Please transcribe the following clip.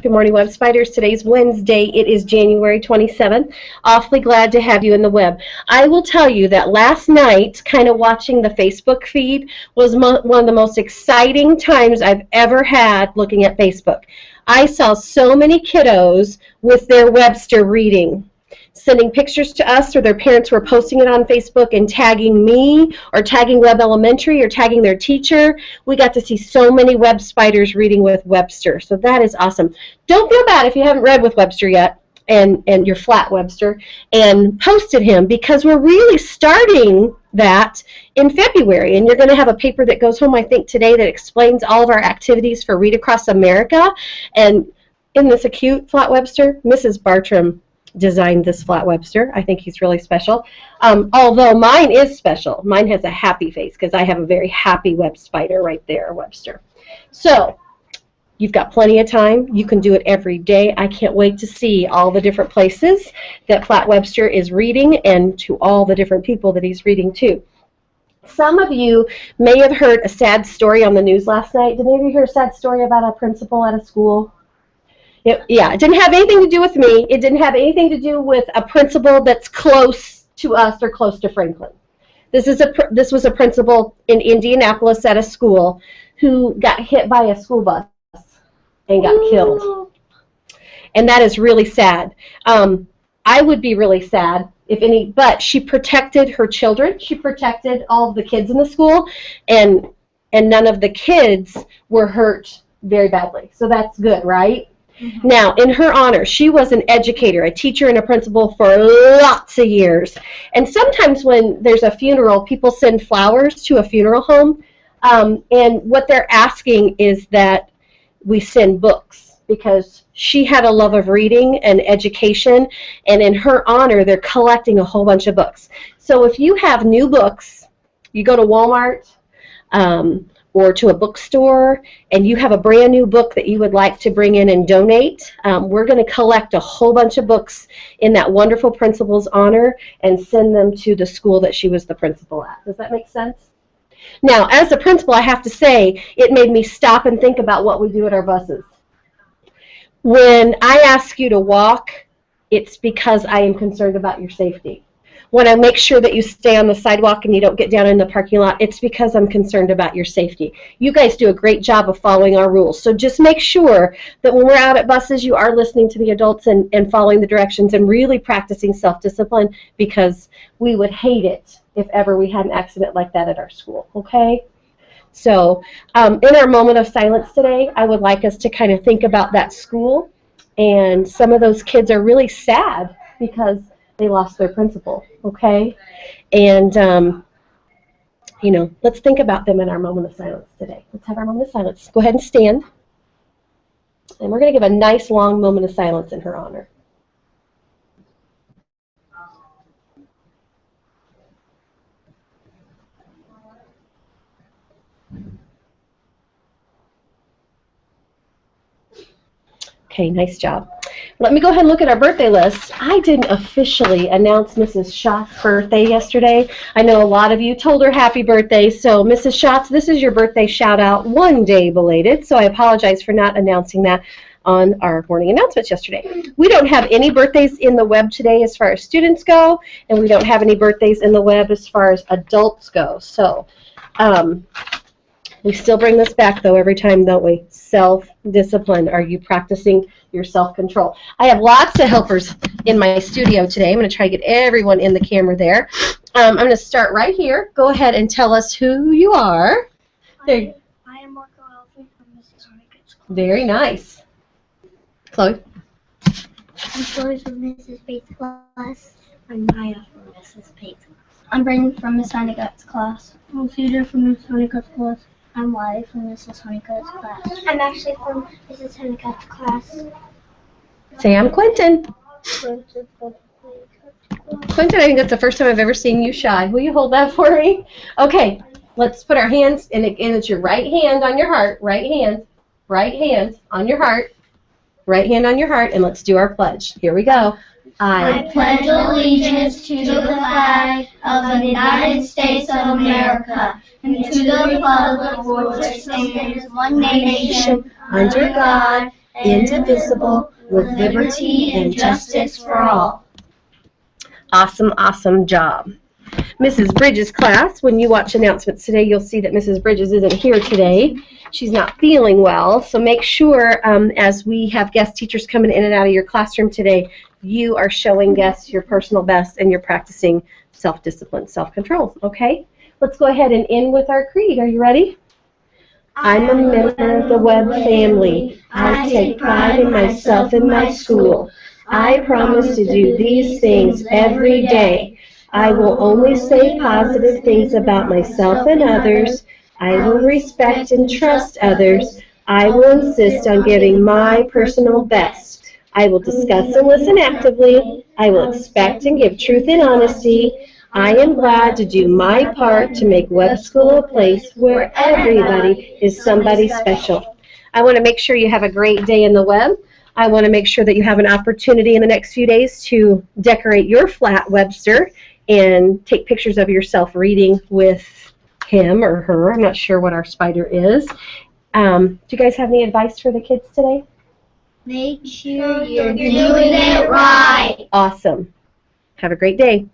Good morning, Web Spiders. Today's Wednesday. It is January 27th. Awfully glad to have you in the web. I will tell you that last night, kind of watching the Facebook feed, was one of the most exciting times I've ever had looking at Facebook. I saw so many kiddos with their Webster reading, sending pictures to us, or their parents were posting it on Facebook and tagging me or tagging Webb Elementary or tagging their teacher. We got to see so many Web Spiders reading with Webster, so that is awesome. Don't feel bad if you haven't read with Webster yet and you're flat Webster and posted him, because we're really starting that in February, and you're going to have a paper that goes home, I think, today that explains all of our activities for Read Across America. And isn't this a cute flat Webster? Mrs. Bartram designed this flat Webster. I think he's really special. Although mine is special. Mine has a happy face because I have a very happy Web Spider right there, Webster. So you've got plenty of time. You can do it every day. I can't wait to see all the different places that Flat Webster is reading and to all the different people that he's reading to. Some of you may have heard a sad story on the news last night. Did any of you hear a sad story about a principal at a school? It didn't have anything to do with me. It didn't have anything to do with a principal that's close to us or close to Franklin. This was a principal in Indianapolis at a school who got hit by a school bus and got killed. And that is really sad. I would be really sad but she protected her children. She protected all of the kids in the school, and none of the kids were hurt very badly. So that's good, right? Now, in her honor, she was an educator, a teacher and a principal for lots of years. And sometimes when there's a funeral, people send flowers to a funeral home. And what they're asking is that we send books, because she had a love of reading and education. And in her honor, they're collecting a whole bunch of books. So if you have new books, you go to Walmart, or to a bookstore, and you have a brand new book that you would like to bring in and donate, we're going to collect a whole bunch of books in that wonderful principal's honor and send them to the school that she was the principal at. Does that make sense? Now, as a principal, I have to say, it made me stop and think about what we do at our buses. When I ask you to walk, it's because I am concerned about your safety. When I make sure that you stay on the sidewalk and you don't get down in the parking lot, it's because I'm concerned about your safety. You guys do a great job of following our rules. So just make sure that when we're out at buses, you are listening to the adults and following the directions and really practicing self-discipline, because we would hate it if ever we had an accident like that at our school, okay? So in our moment of silence today, I would like us to kind of think about that school. And some of those kids are really sad because they lost their principal, okay? And, let's think about them in our moment of silence today. Let's have our moment of silence. Go ahead and stand. And we're going to give a nice long moment of silence in her honor. Okay, nice job. Let me go ahead and look at our birthday list. I didn't officially announce Mrs. Schatz's birthday yesterday. I know a lot of you told her happy birthday. So Mrs. Schatz, this is your birthday shout out, one day belated. So I apologize for not announcing that on our morning announcements yesterday. We don't have any birthdays in the web today as far as students go, and we don't have any birthdays in the web as far as adults go. So we still bring this back, though, every time, don't we? Self-discipline. Are you practicing your self-control? I have lots of helpers in my studio today. I'm going to try to get everyone in the camera there. I'm going to start right here. Go ahead and tell us who you are. I am Marco Alfie from Mrs. Honeycutt's class. Very nice. Chloe? I'm Chloe from Mrs. Bates' class. I'm Maya from Mrs. Bates' class. I'm Brandon from Miss Honeycutt's class. I'm Cedar from Miss Honeycutt's class. I'm Wiley from Mrs. Honeycutt's class. I'm Ashley from Mrs. Honeycutt's class. Say, I'm Quentin. Quentin, I think that's the first time I've ever seen you shy. Will you hold that for me? Okay, let's put our hands, and it's your right hand on your heart, right hand on your heart, right hand on your heart, and let's do our pledge. Here we go. I pledge allegiance to the flag of the United States of America and to the republic for which it stands one nation, under God, indivisible, with liberty and justice for all. Awesome, awesome job. Mrs. Bridges' class, when you watch announcements today, you'll see that Mrs. Bridges isn't here today. She's not feeling well, so make sure as we have guest teachers coming in and out of your classroom today, you are showing guests your personal best and you're practicing self-discipline, self-control, okay? Let's go ahead and end with our creed. Are you ready? I'm a member of the Webb family. I take pride in myself and my school. I promise to do these things every day. I will only say positive things about myself and others. I will respect and trust others. I will insist on giving my personal best. I will discuss and listen actively. I will expect and give truth and honesty. I am glad to do my part to make Webb School a place where everybody is somebody special. I want to make sure you have a great day in the Webb. I want to make sure that you have an opportunity in the next few days to decorate your flat Webster and take pictures of yourself reading with him or her. I'm not sure what our spider is. Do you guys have any advice for the kids today? Make sure you're doing it right. Awesome. Have a great day.